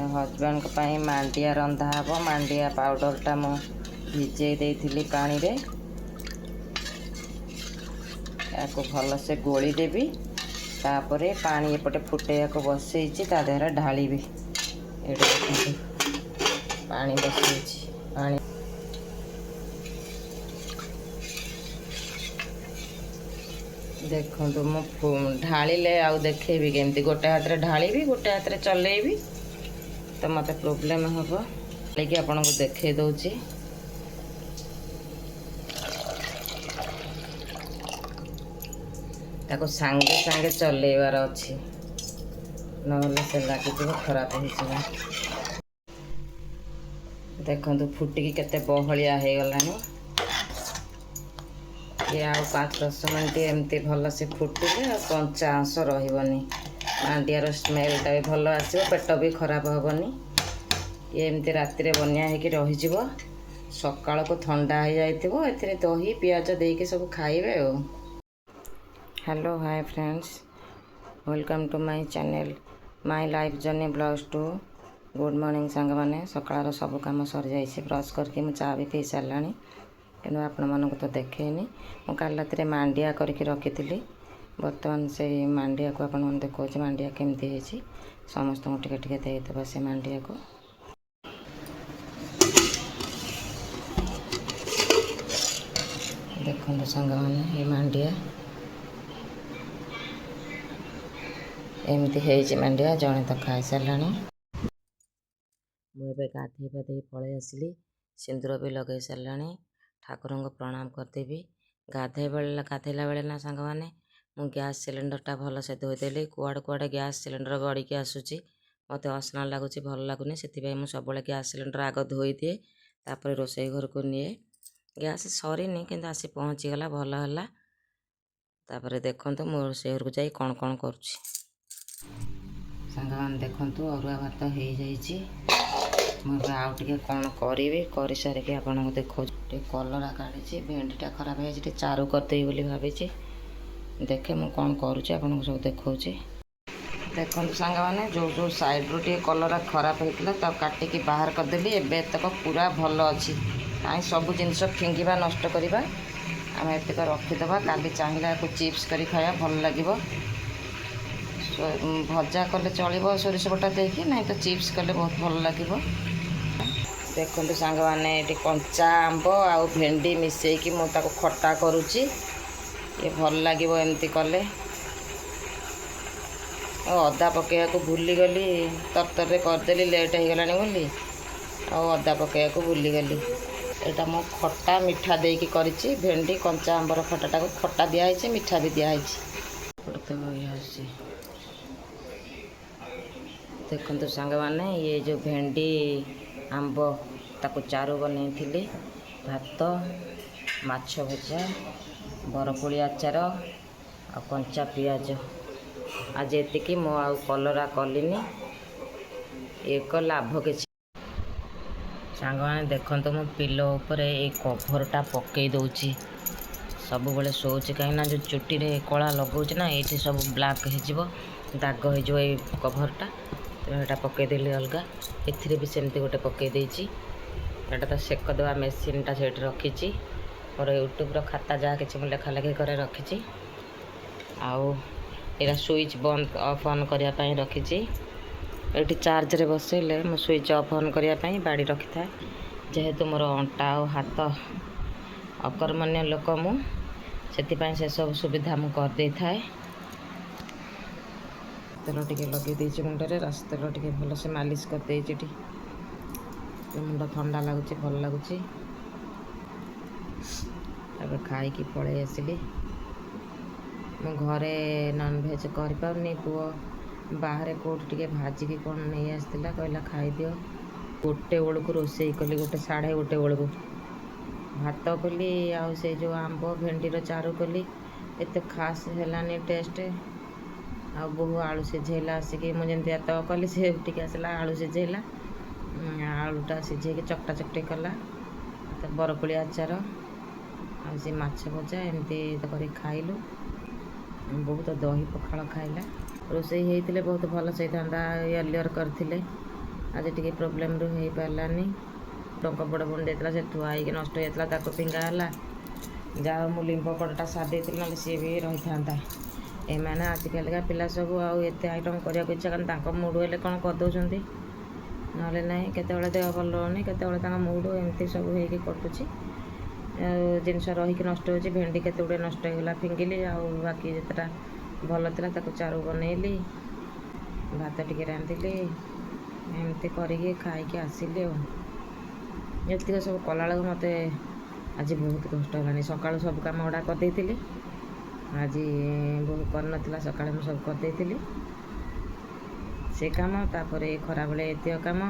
Husband मांडिया Randha हे मांडिया पाउडरटा मु भिजे देइथिली पानी रे याको भल से गोली देवी तापरे पानी एपटे फुटेया को बसैछि ता देहरा ढाळीबी एडे पानी बसैछि पानी देखो मु ढाळीले आउ देखेबी केमती गोटे हाथ रे ढाळीबी गोटे हाथ रे चलेबी तो मते प्रॉब्लम हबो लेकि आपन को देखे दउछि ताको सांगे सांगे चलेबार अछि नहले से लागी जो खराब हो जाए। देखो फुटिकी केते बहलिया हे गलानी ये आउ 5-10 मिनट एमती भल से फुटिले आ कंचा अंश रहिबनी मांडियार स्मेलटा भी भल आसो पेट भी खराब हेबनी ये एमती राति रे बनिया हे कि रहि जिवो सकाळ को ठंडा हो जाइतिबो एथिरे दही प्याज देके सब खाइबे। Hello hi friends welcome to my channel my life journey blogs to good morning सांग माने सकाळ सब काम सर जाइए ब्रश करके मुझे चा भी पी सारानी तेणु आपण मानक तो देखेनी मु काल रात मांडिया करके रखी बर्तमान से मांडिया को आपण देखो मांडिया केमती है समस्त टिके टिके देदेबा से मांडिया को देखो सांग माने ये मांडिया एमती है मांडिया जड़े तो खाई सारा मुझे गाधे पाधे पलि आसली सिंदूर भी लगे सारा ठाकुर को प्रणाम करदेवी गाधेला बेले ना सांग मैंने मु गैस सिलेंडरटा भल से धोईदेली कुआड़े कुआड़े गैस सिलेंडर गड़िकी आसूची मत असना लगुच भल लगुनि से मुझे सब गैस सिलेंडर आग धोई दिए तापर रोषेई घर को निए गैस सरीनी कि आसी पहुँचीगला भल है तापर देखूँ मो रोषेई घर को जाई कौन कौन करुँची सांग मैंने देखु अरुआ भात हो जाइए मुझे आउ टे कौन करी कर सारिकी आपको देखो कलरा काढ़ी भेंडीटा खराब है चारू करदेवी बोली भाई देखे मुझे कौन करुँच आपको सब देखा देखो सांग मैंने जो जो साइड्रु टे कलरा खराब होता तब काटिकी बाहर करदेली एबे तक पूरा भल अच्छी कहीं सब जिनस फिंगा नष्ट करवा आम एतक रखीदे काली चाहिए को चिप्स कर खाया भल लगे भजा कले चलो सोरिष बटा देखे ना तो चिप्स कले बहुत भल लगे। देखो सांग मैंने ये कंचा आंब आ भेंडी मिसेकी मुझे खटा करुच्ची ये भल लगे एमती कले अदा पकड़ा को भूलीगली तरतर करदेली लेट हो गला बोली अदा पकड़ा को भूलीगली यहाँ मो खटा मिठा देकी करी भेंडी कंचा आंबर खटाटा को खटा दिखाई मिठा भी दिखाई देखो सांग मैंने ये जो भेंडी आंब ताको चारू बन भात माछ भजा बरकोली आचार आ कंचा पियाज आज एतिकी मो आ कलरा कलिनी एक लाभ कि सांग मैंने देखो मो पिलो उपर ये कभरटा पकई दूची सब बेले शोची कहीं जो चुटी रे कला लगौच ना ये सब ब्लैक हो दाग हो कभरटा तेना यहाँ पकईदेली अलग ए भी सेमती गोटे पकईदे यहाँ तो सेक देवा मेसीनटा से रखी मोर यूट्यूब्र खाता जहाँ कि लेखा लेखी कर रखी आउ यहाँ स्विच बंद ऑफ ऑन करने रखी ये चार्ज रे बसैले मो स्विच ऑफ ऑन करने बाड़ी रखी था जेहेतु मोर अंटा और हाथ अकर्मण्य लोक मुझे से सब सुविधा मुझे करदे थाए तेल टे लगे मुंडे रस तेल टे भल से मालिश करदे मुंड ठंडा लगुच भल लगुच अब खाई पलि आसली मो घरे नॉनभेज करनी पुओ बाहर कौट टे भाजिकी कौन नहीं आसला कहला खाईदि गोटे बेलू को रोषे कली गोटे 1:30 बेलू भात कली आउ से जो आंब भेंडीर चारू कली एत खास है टेस्ट आ बहु आलू सिझेला आसिकी मुझे तो कली से टे आसला आलू सिझेला आलूटा सिझे चकटा चकटी कला तो बरकोली आचार आ माछ भजा एमती कर खाइलु बहुत दही पखाल खाइला रोषे होते बहुत भल से अर्लियर करते ଆଜି ଟିକେ ପ୍ରୋବ୍ଲେମ୍ରୁ ହେଇପାରିଲାନି। ଟଙ୍କା ବଡ଼ ବଣ୍ଡ ଦେଇଥିଲା ସେ ଥୁଆ ହେଇକି ନଷ୍ଟ ହେଇଯାଇଥିଲା, ତାକୁ ଫିଙ୍ଗା ହେଲା। ଯାହା ହଉ ମୁଁ ଲିମ୍ବ କଡ଼ଟା ସାରି ଦେଇଥିଲି, ନହେଲେ ସିଏ ବି ରହିଥାନ୍ତା। ଏମାନେ ଆଜିକାଲିକା ପିଲା ସବୁ ଆଉ ଏତେ ଆଇଟମ୍ କରିବାକୁ ଇଚ୍ଛା କରେନି, ତାଙ୍କ ମୁଡ଼ ହେଲେ କ'ଣ କରିଦେଉଛନ୍ତି, ନହେଲେ ନାହିଁ। କେତେବେଳେ ଦେହ ଭଲ ରହୁନି, କେତେବେଳେ ତାଙ୍କ ମୁଡ଼ ଏମିତି ସବୁ ହେଇକି କଟୁଛି। ଆଉ ଜିନିଷ ରହିକି ନଷ୍ଟ ହେଉଛି। ଭେଣ୍ଡି କେତେ ଗୁଡ଼ିଏ ନଷ୍ଟ ହେଇଗଲା, ଫିଙ୍ଗିଲି। ଆଉ ବାକି ଯେତେଟା ଭଲ ଥିଲା ତାକୁ ଚାରୁ ବନେଇଲି, ଭାତ ଟିକେ ରାନ୍ଧିଲି, ଏମିତି କରିକି ଖାଇକି ଆସିଲି। ଆଉ ଏତିକ ସବୁ କଲାବେଳକୁ ମୋତେ ଆଜି ବହୁତ କଷ୍ଟ ହେଲାଣି। ସକାଳୁ ସବୁ କାମ ଗୁଡ଼ା କରିଦେଇଥିଲି, ଆଜି ବୋହୂ କରିନଥିଲା, ସକାଳେ ମୁଁ ସବୁ କରିଦେଇଥିଲି ସେ କାମ। ତାପରେ ଖରାବେଳେ ଏତିକ କାମ।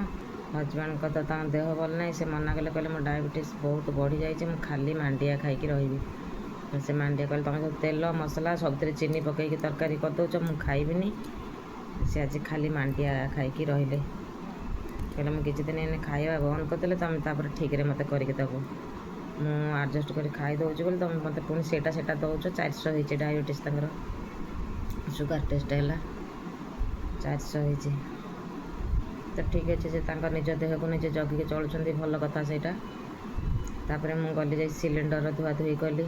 ହଜବେଣ୍ଡଙ୍କ ତ ତାଙ୍କ ଦେହ ଭଲ ନାହିଁ, ସେ ମନା କଲେ, କହିଲେ ମୋ ଡାଇବେଟିସ୍ ବହୁତ ବଢ଼ିଯାଇଛି, ମୁଁ ଖାଲି ମାଣ୍ଡିଆ ଖାଇକି ରହିବି। ସେ ମାଣ୍ଡିଆ କହିଲେ ତୁମେ ସବୁ ତେଲ ମସଲା ସବୁଥିରେ ଚିନି ପକାଇକି ତରକାରୀ କରିଦେଉଛ, ମୁଁ ଖାଇବିନି। ସେ ଆଜି ଖାଲି ମାଣ୍ଡିଆ ଖାଇକି ରହିଲେ। କହିଲେ ମୁଁ କିଛି ଦିନ ଏନେ ଖାଇବା ବନ୍ଦ କରିଦେଲେ ତୁମେ ତାପରେ ଠିକ୍ରେ ମୋତେ କରିକି ଦେବ। ମୁଁ ଆଡ଼ଜଷ୍ଟ କରି ଖାଇ ଦେଉଛି ବୋଲି ତୁମେ ମୋତେ ପୁଣି ସେଇଟା ଦେଉଛ। 400 ହେଇଛି ଡାଇବେଟିସ୍, ତାଙ୍କର ସୁଗାର ଟେଷ୍ଟ ହେଲା, 400 ହେଇଛି। ତ ଠିକ୍ ଅଛି, ସେ ତାଙ୍କ ନିଜ ଦେହକୁ ନିଜେ ଜଗିକି ଚଳୁଛନ୍ତି, ଭଲ କଥା ସେଇଟା। ତାପରେ ମୁଁ ଗଲି ଯାଇ ସିଲିଣ୍ଡର ଧୁଆଧୁଇ କଲି।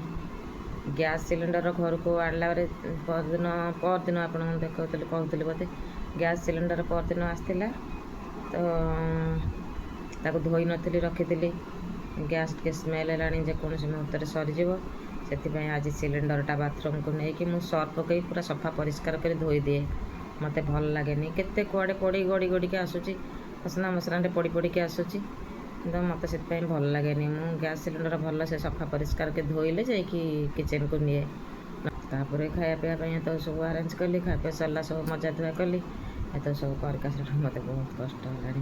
ଗ୍ୟାସ୍ ସିଲିଣ୍ଡର ଘରକୁ ଆଣିଲା ବେଳେ ପରଦିନ ଆପଣଙ୍କୁ କହୁଥିଲି ବୋଧେ, ଗ୍ୟାସ୍ ସିଲିଣ୍ଡର ପରଦିନ ଆସିଥିଲା। ତ ତାକୁ ଧୋଇ ନଥିଲି, ରଖିଥିଲି। ଗ୍ୟାସ୍ ଟିକେ ସ୍ମେଲ୍ ହେଲାଣି, ଯେକୌଣସି ମୁହୂର୍ତ୍ତରେ ସରିଯିବ। ସେଥିପାଇଁ ଆଜି ସିଲିଣ୍ଡରଟା ବାଥରୁମ୍କୁ ନେଇକି ମୁଁ ସର୍ଫ ପକାଇ ପୁରା ସଫା ପରିଷ୍କାର କରି ଧୋଇଦିଏ। ମୋତେ ଭଲ ଲାଗେନି, କେତେ କୁଆଡ଼େ ଗଡ଼ିକି ଆସୁଛି, ମସଲାରେ ପଡ଼ିକି ଆସୁଛି। କିନ୍ତୁ ମୋତେ ସେଥିପାଇଁ ଭଲ ଲାଗେନି। ମୁଁ ଗ୍ୟାସ୍ ସିଲିଣ୍ଡର ଭଲସେ ସଫା ପରିଷ୍କାର କରି ଧୋଇଲେ ଯାଇକି କିଚେନ୍କୁ ନିଏ। ତାପରେ ଖାଇବା ପିଇବା ପାଇଁ ଏତ ସବୁ ଆରେଞ୍ଜ କଲି। ଖାଇବା ପିଇବା ସରିଲା, ସବୁ ମଜା ଧୁଆ କଲି। ଏତ ସବୁ କରିକି ଆସିଲାଠୁ ମୋତେ ବହୁତ କଷ୍ଟ ହେଲାଣି।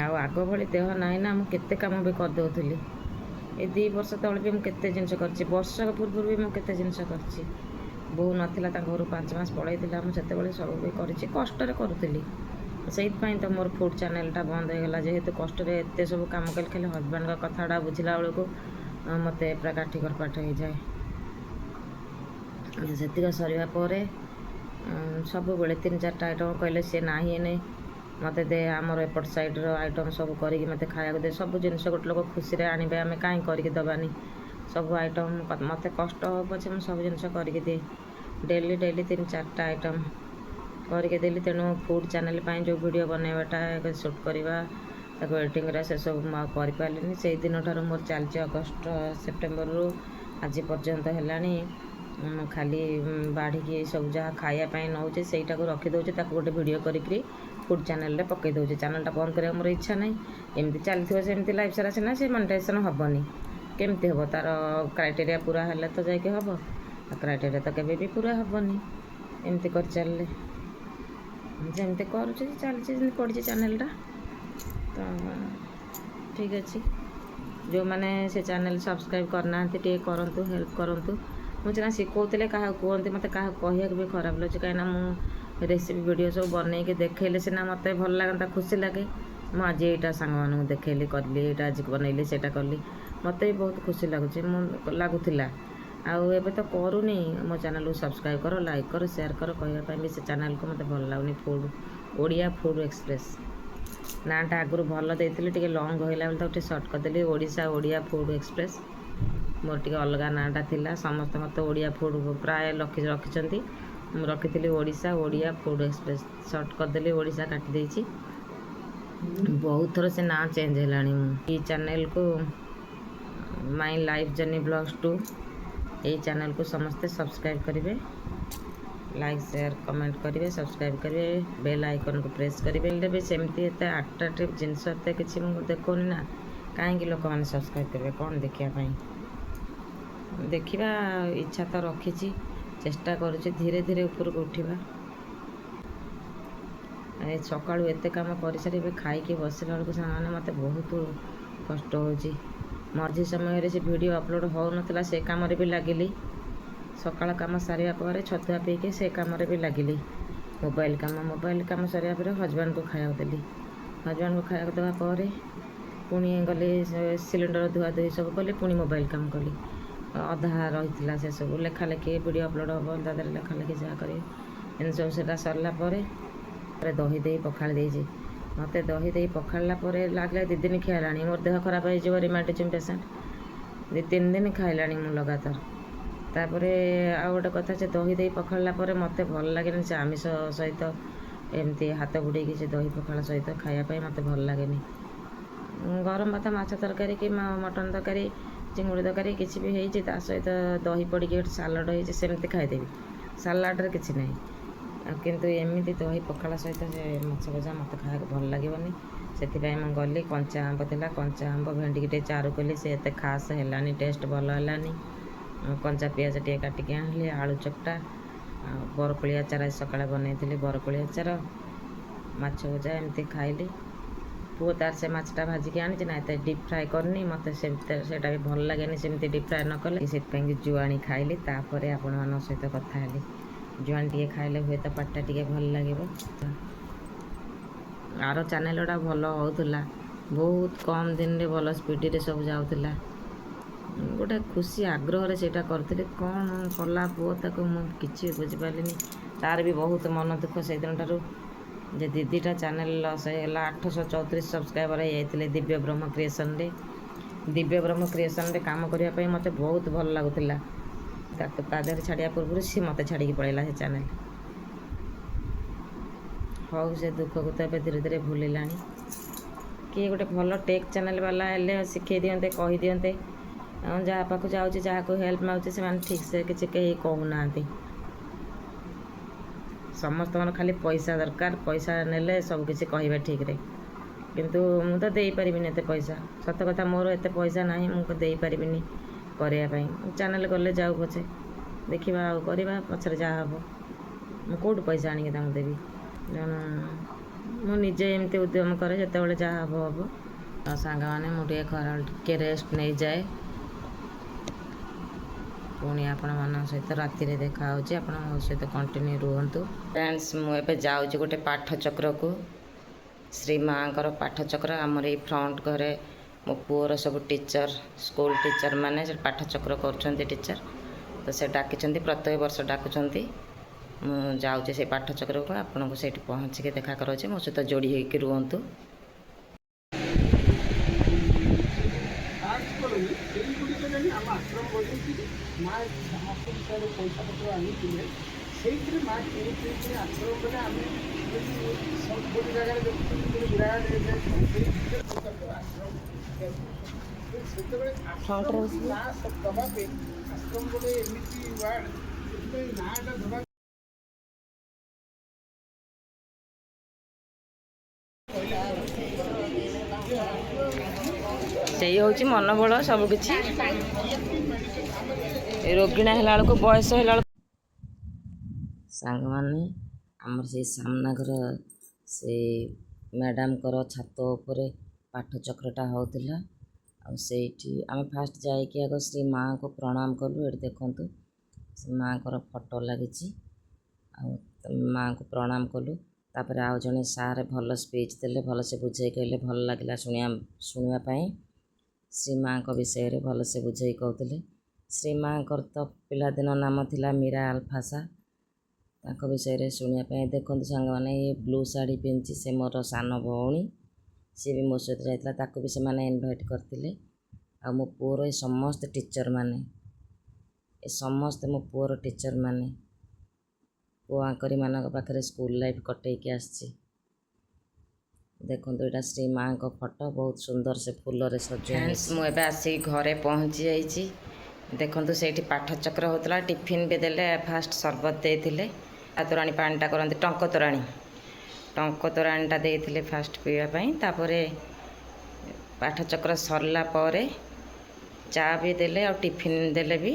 ଆଉ ଆଗ ଭଳି ଦେହ ନାହିଁ ନା, ମୁଁ କେତେ କାମ ବି କରିଦେଉଥିଲି। ଏ 2 ବର୍ଷ ତଳେ ବି ମୁଁ କେତେ ଜିନିଷ କରିଛି, ବର୍ଷ ପୂର୍ବରୁ ବି ମୁଁ କେତେ ଜିନିଷ କରିଛି। ବୋହୂ ନଥିଲା, ତାଙ୍କ ଘରୁ 5 ମାସ ପଳାଇଥିଲା, ମୁଁ ସେତେବେଳେ ସବୁ ବି କରିଛି, କଷ୍ଟରେ କରୁଥିଲି। ସେଇଥିପାଇଁ ତ ମୋର ଫୁଡ଼୍ ଚ୍ୟାନେଲ୍ଟା ବନ୍ଦ ହେଇଗଲା, ଯେହେତୁ କଷ୍ଟରେ ଏତେ ସବୁ କାମ କଲି। ଖାଲି ହଜବେଣ୍ଡଙ୍କ କଥାଟା ବୁଝିଲା ବେଳକୁ ମୋତେ ପୁରା କାଠି କରପାଠ ହେଇଯାଏ। ସେତିକ ସରିବା ପରେ ସବୁବେଳେ 3-4ଟା ଆଇଟମ୍ କହିଲେ ସିଏ ନାହିଁ ଏନେ ମୋତେ ଦେ, ଆମର ଏପଟ ସାଇଡ଼୍ର ଆଇଟମ୍ ସବୁ କରିକି ମୋତେ ଖାଇବାକୁ ଦେ। ସବୁ ଜିନିଷ ଗୋଟେ ଲୋକ ଖୁସିରେ ଆଣିବେ, ଆମେ କାହିଁ କରିକି ଦେବାନି। ସବୁ ଆଇଟମ୍ ମୋତେ କଷ୍ଟ ହଉ ପଛେ ମୁଁ ସବୁ ଜିନିଷ କରିକି ଦିଏ। ଡେଲି 3-4ଟା ଆଇଟମ୍ କରିକି ଦେଲି। ତେଣୁ ଫୁଡ଼୍ ଚ୍ୟାନେଲ୍ ପାଇଁ ଯେଉଁ ଭିଡ଼ିଓ ବନେଇବାଟା, ସୁଟ୍ କରିବା, ତାକୁ ଏଡ଼ିଟିଂରେ ସେସବୁ ମୁଁ ଆଉ କରିପାରିଲିନି। ସେଇ ଦିନଠାରୁ ମୋର ଚାଲିଛି, ସେପ୍ଟେମ୍ବରରୁ ଆଜି ପର୍ଯ୍ୟନ୍ତ ହେଲାଣି। ମୁଁ ଖାଲି ବାଢ଼ିକି ସବୁ ଯାହା ଖାଇବା ପାଇଁ ନେଉଛି ସେଇଟାକୁ ରଖିଦେଉଛି, ତାକୁ ଗୋଟେ ଭିଡ଼ିଓ କରିକି ଫୁଡ଼୍ ଚ୍ୟାନେଲ୍ରେ ପକାଇ ଦେଉଛି। ଚ୍ୟାନେଲ୍ଟା ବନ୍ଦ କରିବାକୁ ମୋର ଇଚ୍ଛା ନାହିଁ। ଏମିତି ଚାଲିଥିବ ସେମିତି ଲାଇଫ୍ ସାରା, ସିନା ସେ ମନିଟାଇଜେସନ୍ ହେବନି। କେମିତି ହେବ? ତା'ର କ୍ରାଇଟେରିଆ ପୁରା ହେଲେ ତ ଯାଇକି ହେବ। ଆଉ କ୍ରାଇଟେରିଆ ତ କେବେ ବି ପୁରା ହେବନି ଏମିତି କରି ଚାଲିଲେ। ଯେମିତି କରୁଛି ଚାଲିଛି, ଯେମିତି ପଡ଼ିଛି ଚ୍ୟାନେଲ୍ଟା। ତ ଠିକ୍ ଅଛି, ଯେଉଁମାନେ ସେ ଚ୍ୟାନେଲ୍ ସବସ୍କ୍ରାଇବ୍ କରିନାହାନ୍ତି ଟିକେ କରନ୍ତୁ, ହେଲ୍ପ କରନ୍ତୁ। ମୁଁ ସିନା ଶିଖଉଥିଲେ କାହାକୁ କୁହନ୍ତି, ମୋତେ କାହାକୁ କହିବାକୁ ବି ଖରାପ ଲାଗୁଛି। କାହିଁକିନା ମୁଁ ରେସିପି ଭିଡ଼ିଓ ସବୁ ବନେଇକି ଦେଖେଇଲେ ସିନା ମୋତେ ଭଲ ଲାଗନ୍ତା, ଖୁସି ଲାଗେ। ମୁଁ ଆଜି ଏଇଟା ସାଙ୍ଗମାନଙ୍କୁ ଦେଖେଇଲି, କଲି, ଏଇଟା ଆଜି ବନେଇଲି, ସେଇଟା କଲି, ମୋତେ ବି ବହୁତ ଖୁସି ଲାଗୁଥିଲା। ଆଉ ଏବେ ତ କରୁନି। ମୋ ଚ୍ୟାନେଲ୍କୁ ସବସ୍କ୍ରାଇବ୍ କର, ଲାଇକ୍ କର, ସେୟାର କର କହିବା ପାଇଁ ବି ସେ ଚ୍ୟାନେଲ୍କୁ ମୋତେ ଭଲ ଲାଗୁନି। ଓଡ଼ିଆ ଫୁଡ଼୍ ଏକ୍ସପ୍ରେସ୍ ନାଁଟା ଆଗରୁ ଭଲ ଦେଇଥିଲି, ଟିକେ ଲଙ୍ଗ୍ ହେଲା ବୋଲି ତାକୁ ଟିକେ ସର୍ଟ କରିଦେଲି, ଓଡ଼ିଆ ଫୁଡ଼୍ ଏକ୍ସପ୍ରେସ୍। ମୋର ଟିକେ ଅଲଗା ନାଁଟା ଥିଲା। ସମସ୍ତେ ମୋତେ ଓଡ଼ିଆ ଫୁଡ଼୍ ପ୍ରାୟ ରଖିଛନ୍ତି, ମୁଁ ରଖିଥିଲି ଓଡ଼ିଆ ଫୁଡ଼୍ ଏକ୍ସପ୍ରେସ୍। ସର୍ଟ କରିଦେଲି, ଓଡ଼ିଶା କାଟିଦେଇଛି। ବହୁତ ଥର ସେ ନାଁ ଚେଞ୍ଜ ହେଲାଣି। ମୁଁ ଏଇ ଚ୍ୟାନେଲ୍କୁ ମାଇ ଲାଇଫ୍ ଜର୍ଣ୍ଣି ବ୍ଲଗ୍ସ 2, ଏଇ ଚ୍ୟାନେଲ୍କୁ ସମସ୍ତେ ସବସ୍କ୍ରାଇବ୍ କରିବେ, ଲାଇକ୍ ସେୟାର କମେଣ୍ଟ କରିବେ, ସବସ୍କ୍ରାଇବ୍ କରିବେ, ବେଲ୍ ଆଇକନ୍କୁ ପ୍ରେସ୍ କରିବେ। ହେଲେ ବି ସେମିତି ଏତେ ଆଟ୍ରାକ୍ଟିଭ୍ ଜିନିଷ ଏତେ କିଛି ମୁଁ ଦେଖୁନି ନା, କାହିଁକି ଲୋକମାନେ ସବସ୍କ୍ରାଇବ୍ କରିବେ? କ'ଣ ଦେଖିବା ପାଇଁ? ଦେଖିବା ଇଚ୍ଛା ତ ରଖିଛି, ଚେଷ୍ଟା କରୁଛି ଧୀରେ ଧୀରେ ଉପରକୁ ଉଠିବା। ସକାଳୁ ଏତେ କାମ କରିସାରି ଏବେ ଖାଇକି ବସିଲା ବେଳକୁ ସାଙ୍ଗମାନେ ମୋତେ ବହୁତ କଷ୍ଟ ହେଉଛି। ମଝି ସମୟରେ ସେ ଭିଡ଼ିଓ ଅପଲୋଡ଼ ହେଉନଥିଲା, ସେ କାମରେ ବି ଲାଗିଲି। ସକାଳ କାମ ସାରିବା ପରେ ଛତୁଆ ପିଇକି ସେ କାମରେ ବି ଲାଗିଲି। ମୋବାଇଲ୍ କାମ ସରିବା ପରେ ହଜବେଣ୍ଡଙ୍କୁ ଖାଇବାକୁ ଦେଲି। ହଜବେଣ୍ଡଙ୍କୁ ଖାଇବାକୁ ଦେବା ପରେ ପୁଣି ଗଲି ସିଲିଣ୍ଡର ଧୁଆଧୁଇ ସବୁ କଲି, ପୁଣି ମୋବାଇଲ୍ କାମ କଲି। ଅଧା ରହିଥିଲା ସେସବୁ ଲେଖାଲେଖି, ଭିଡ଼ିଓ ଅପଲୋଡ଼ ହେବ, ତା ଦେହରେ ଲେଖାଲେଖି ଯାହା କରିବି। ଏମିତି ସବୁ ସେଟା ସରିଲା ପରେ ଦହି ଦେଇ ପଖାଳି ଦେଇଛି। ମୋତେ ଦହି ଦେଇ ପଖାଳିଲା ପରେ ଲାଗିଲା 2 ଦିନ ଖିଆଲାଣି, ମୋର ଦେହ ଖରାପ ହେଇଯିବ, ରିମାଟିଜମ୍ ପେସେଣ୍ଟ। 2-3 ଦିନ ଖାଇଲାଣି ମୁଁ ଲଗାତାର। ତାପରେ ଆଉ ଗୋଟେ କଥା, ସେ ଦହି ଦେଇ ପଖାଳିଲା ପରେ ମୋତେ ଭଲ ଲାଗେନି ସେ ଆମିଷ ସହିତ ଏମିତି ହାତ ବୁଡ଼େଇକି ସେ ଦହି ପଖାଳ ସହିତ ଖାଇବା ପାଇଁ ମୋତେ ଭଲ ଲାଗେନି। ଗରମ ଭାତ, ମାଛ ତରକାରୀ କି ମଟନ୍ ତରକାରୀ, ଚିଙ୍ଗୁଡ଼ି ତରକାରୀ କିଛି ବି ହେଇଛି, ତା ସହିତ ଦହି ପଡ଼ିକି ଗୋଟେ ସାଲାଡ଼ ହେଇଛି, ସେମିତି ଖାଇଦେବି। ସାଲାଡ଼ରେ କିଛି ନାହିଁ। ଆଉ କିନ୍ତୁ ଏମିତି ଦହି ପଖାଳ ସହିତ ସେ ମାଛ ଭଜା ମୋତେ ଖାଇବାକୁ ଭଲ ଲାଗିବନି। ସେଥିପାଇଁ ମୁଁ ଗଲି, କଞ୍ଚା ଆମ୍ବ ଥିଲା, କଞ୍ଚା ଆମ୍ବ ଭେଣ୍ଡିକି ଟିକେ ଚାରୁ କଲି, ସେ ଏତେ ଖାସ୍ ହେଲାନି, ଟେଷ୍ଟ ଭଲ ହେଲାନି। କଞ୍ଚା ପିଆଜ ଟିକେ କାଟିକି ଆଣିଲି, ଆଳୁ ଚକଟା, ଆଉ ବରକୋଳି ଆଚାର ଆଜି ସକାଳେ ବନେଇଥିଲି, ବରକୋଳି ଆଚାର, ମାଛ ଭଜା ଏମିତି ଖାଇଲି। ପୁଅ ତାର ସେ ମାଛଟା ଭାଜିକି ଆଣିଛି ନା, ଏତେ ଡିପ୍ ଫ୍ରାଏ କରିନି, ମୋତେ ସେଇଟା ବି ଭଲ ଲାଗେନି ସେମିତି ଡିପ୍ ଫ୍ରାଏ ନ କଲେ। ସେଥିପାଇଁକି ଜୁଆଣି ଖାଇଲି, ତାପରେ ଆପଣମାନଙ୍କ ସହିତ କଥା ହେଲି। ଜୁଆଣି ଟିକେ ଖାଇଲେ ହୁଏତ ପାଟିଟା ଟିକେ ଭଲ ଲାଗିବ। ଆର ଚ୍ୟାନେଲଟା ଭଲ ହେଉଥିଲା, ବହୁତ କମ୍ ଦିନରେ ଭଲ ସ୍ପିଡ଼ିରେ ସବୁ ଯାଉଥିଲା। ଗୋଟେ ଖୁସି ଆଗ୍ରହରେ ସେଇଟା କରିଥିଲି। କ'ଣ କଲା ପୁଅ ତାକୁ ମୁଁ କିଛି ବୁଝିପାରିଲିନି। ତାର ବି ବହୁତ ମନ ଦୁଃଖ ସେଇଦିନଠାରୁ ଯେ ଦିଦିଟା ଚ୍ୟାନେଲ୍ ଲସ୍ ହେଇଗଲା। 834 ସବସ୍କ୍ରାଇବର୍ ହେଇଯାଇଥିଲେ ଦିବ୍ୟ ବ୍ରହ୍ମ କ୍ରିଏସନ୍ରେ। ଦିବ୍ୟ ବ୍ରହ୍ମ କ୍ରିଏସନ୍ରେ କାମ କରିବା ପାଇଁ ମୋତେ ବହୁତ ଭଲ ଲାଗୁଥିଲା। ତାକୁ ତା ଦେହରେ ଛାଡ଼ିବା ପୂର୍ବରୁ ସିଏ ମୋତେ ଛାଡ଼ିକି ପଳେଇଲା ସେ ଚ୍ୟାନେଲ୍। ହଉ, ସେ ଦୁଃଖକୁ ତ ଏବେ ଧୀରେ ଧୀରେ ଭୁଲିଲାଣି। କିଏ ଗୋଟେ ଭଲ ଟେକ୍ ଚ୍ୟାନେଲ୍ ବାଲା ହେଲେ ଶିଖେଇ ଦିଅନ୍ତେ, କହିଦିଅନ୍ତେ। ଯାହା ପାଖକୁ ଯାଉଛି, ଯାହାକୁ ହେଲ୍ପ ମାଗୁଛି, ସେମାନେ ଠିକ୍ସେ କିଛି କେହି କହୁନାହାନ୍ତି। ସମସ୍ତଙ୍କର ଖାଲି ପଇସା ଦରକାର, ପଇସା ନେଲେ ସବୁ କିଛି କହିବେ ଠିକ୍ରେ। କିନ୍ତୁ ମୁଁ ତ ଦେଇପାରିବିନି ଏତେ ପଇସା। ସତ କଥା, ମୋର ଏତେ ପଇସା ନାହିଁ, ମୁଁ ଦେଇପାରିବିନି କରିବା ପାଇଁ। ଚ୍ୟାନେଲ୍ ଗଲେ ଯାଉ ପଛେ, ଦେଖିବା ଆଉ କରିବା, ପଛରେ ଯାହା ହେବ। ମୁଁ କେଉଁଠୁ ପଇସା ଆଣିକି ତାଙ୍କୁ ଦେବି? ତେଣୁ ମୁଁ ନିଜେ ଏମିତି ଉଦ୍ୟମ କରେ, ଯେତେବେଳେ ଯାହା ହେବ ହେବ। ଆଉ ସାଙ୍ଗମାନେ, ମୁଁ ଟିକେ ଖରାବେଳେ ଟିକେ ରେଷ୍ଟ ନେଇଯାଏ। ପୁଣି ଆପଣମାନଙ୍କ ସହିତ ରାତିରେ ଦେଖା ହେଉଛି। ଆପଣ ମୋ ସହିତ କଣ୍ଟିନ୍ୟୁ ରୁହନ୍ତୁ। ଫ୍ରେଣ୍ଡସ୍, ମୁଁ ଏବେ ଯାଉଛି ଗୋଟେ ପାଠଚକ୍ରକୁ, ଶ୍ରୀ ମାଆଙ୍କର ପାଠଚକ୍ର। ଆମର ଏଇ ଫ୍ରଣ୍ଟ ଘରେ ମୋ ପୁଅର ସବୁ ଟିଚର, ସ୍କୁଲ ଟିଚର ମାନେ ସେ ପାଠଚକ୍ର କରୁଛନ୍ତି ଟିଚର। ତ ସେ ଡାକିଛନ୍ତି, ପ୍ରତ୍ୟେକ ବର୍ଷ ଡାକୁଛନ୍ତି। ମୁଁ ଯାଉଛି ସେଇ ପାଠଚକ୍ରକୁ, ଆପଣଙ୍କୁ ସେଇଠି ପହଞ୍ଚିକି ଦେଖା କରାଉଛି। ମୋ ସହିତ ଯୋଡ଼ି ହେଇକି ରୁହନ୍ତୁ। ଆମ ଆଶ୍ରମ ବନେଇକି ମା ସମସ୍ତ ବିଷୟରେ ପଇସା ପତ୍ର ଆଣିଥିଲେ। ସେଇଥିରେ ମା କିଣିକି ଆଶ୍ରମ ବଲେ ଆମେ ଗୋଟେ ଜାଗାରେ ଦେଖୁଛନ୍ତି, ଗୋଟେ ବିରାଟ ଆଶ୍ରମ ସେତେବେଳେ ଆଶ୍ରମ ନାଁ ଦେବା ପାଇଁ, ଆଶ୍ରମ ଗୋଟେ ଏମିତି ୱାର୍ଡ, ସେଥିପାଇଁ ନାଁଟା ଦେବା ସେଇ ହେଉଛି ମନୋବଳ। ସବୁକିଛି ରୋଗିଣା ହେଲା ବେଳକୁ, ବୟସ ହେଲା ବେଳକୁ। ସାଙ୍ଗମାନେ, ଆମର ସେଇ ସାମ୍ନା ଘର ସେଇ ମ୍ୟାଡ଼ାମଙ୍କର ଛାତ ଉପରେ ପାଠଚକ୍ରଟା ହେଉଥିଲା। ଆଉ ସେଇଠି ଆମେ ଫାଷ୍ଟ ଯାଇକି ଆଗ ଶ୍ରୀ ମାଆଙ୍କୁ ପ୍ରଣାମ କଲୁ। ଏଠି ଦେଖନ୍ତୁ, ସେ ମାଆଙ୍କର ଫଟୋ ଲାଗିଛି। ଆଉ ମାଆଙ୍କୁ ପ୍ରଣାମ କଲୁ। ତାପରେ ଆଉ ଜଣେ ସାର୍ ଭଲ ସ୍ପିଚ୍ ଦେଲେ, ଭଲସେ ବୁଝେଇ କହିଲେ, ଭଲ ଲାଗିଲା ଶୁଣିବା ପାଇଁ। ଶ୍ରୀ ମାଆଙ୍କ ବିଷୟରେ ଭଲସେ ବୁଝେଇ କହୁଥିଲେ। ଶ୍ରୀ ମାଆଙ୍କର ତ ପିଲାଦିନ ନାମ ଥିଲା ମୀରା ଆଲଫାସା। ତାଙ୍କ ବିଷୟରେ ଶୁଣିବା ପାଇଁ ଦେଖନ୍ତୁ ସାଙ୍ଗମାନେ, ଏ ବ୍ଲୁ ଶାଢ଼ୀ ପିନ୍ଧିଛି, ସେ ମୋର ସାନ ଭଉଣୀ। ସିଏ ବି ମୋ ସହିତ ଯାଇଥିଲା, ତାକୁ ବି ସେମାନେ ଇନଭାଇଟ୍ କରିଥିଲେ। ଆଉ ମୋ ପୁଅର ଏ ସମସ୍ତେ ଟିଚର ମାନେ, ଏ ସମସ୍ତେ ମୋ ପୁଅର ଟିଚର ମାନେ। ପୁଅ ଆଙ୍କରିମାନଙ୍କ ପାଖରେ ସ୍କୁଲ ଲାଇଫ୍ କଟେଇକି ଆସିଛି। ଦେଖନ୍ତୁ, ଏଇଟା ଶ୍ରୀ ମାଆଙ୍କ ଫଟୋ, ବହୁତ ସୁନ୍ଦର ସେ ଫୁଲରେ ସଜା ହେଇଛି। ମୁଁ ଏବେ ଆସିକି ଘରେ ପହଞ୍ଚି ଯାଇଛି। ଦେଖନ୍ତୁ, ସେଇଠି ପାଠଚକ୍ର ହେଉଥିଲା। ଟିଫିନ୍ ବି ଦେଲେ, ଫାଷ୍ଟ ସରବତ ଦେଇଥିଲେ, ତୋରାଣୀ ପାଣିଟା କରନ୍ତି, ଟଙ୍କ ତୋରାଣୀଟା ଦେଇଥିଲେ ଫାଷ୍ଟ ପିଇବା ପାଇଁ। ତାପରେ ପାଠଚକ୍ର ସରିଲା ପରେ ଚା ବି ଦେଲେ, ଆଉ ଟିଫିନ୍ ଦେଲେ ବି।